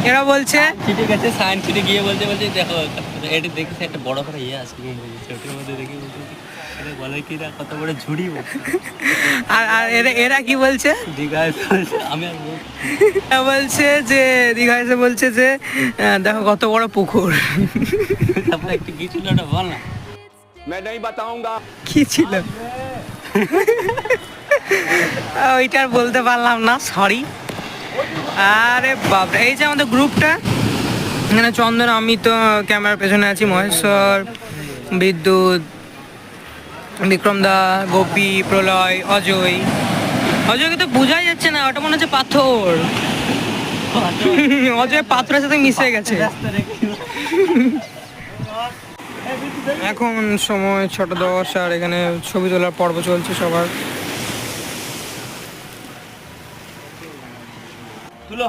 এরা বলছে ঠিক আছে সায়েন্স সিটি গিয়ে বলতে দেখো এটা দেখিস একটা বড় করে ইয়ে আছে ওটার মধ্যে দেখি বলতে বলে কি না কত বড় ঝুড়ি আর এরা কি বলছে দীঘায় আমি আর বলছে যে দীঘায় এসে বলছে যে দেখো কত বড় পুকুর। তারপরে একটু কি ছিল ওটা বল না। मैं नहीं बताऊंगा। কি ছিল ওইটা আর বলতে পারলাম না, সরি। আরে বাপরে, এই যে আমাদের গ্রুপটা, এখানে চন্দন, আমি তো ক্যামেরার পেছনে আছি, মহেশ্বর, বিদ্যুৎ, বিক্রম দা, গোপী, প্রলয়, অজয়। অজয়কে তো বোঝাই যাচ্ছে না, ওটা মনে হচ্ছে পাথর। অজয় পাথরের সাথে মিশে গেছে। এখন সময় 6:10 আর এখানে ছবি তোলার পর্ব চলছে সবার। তুলো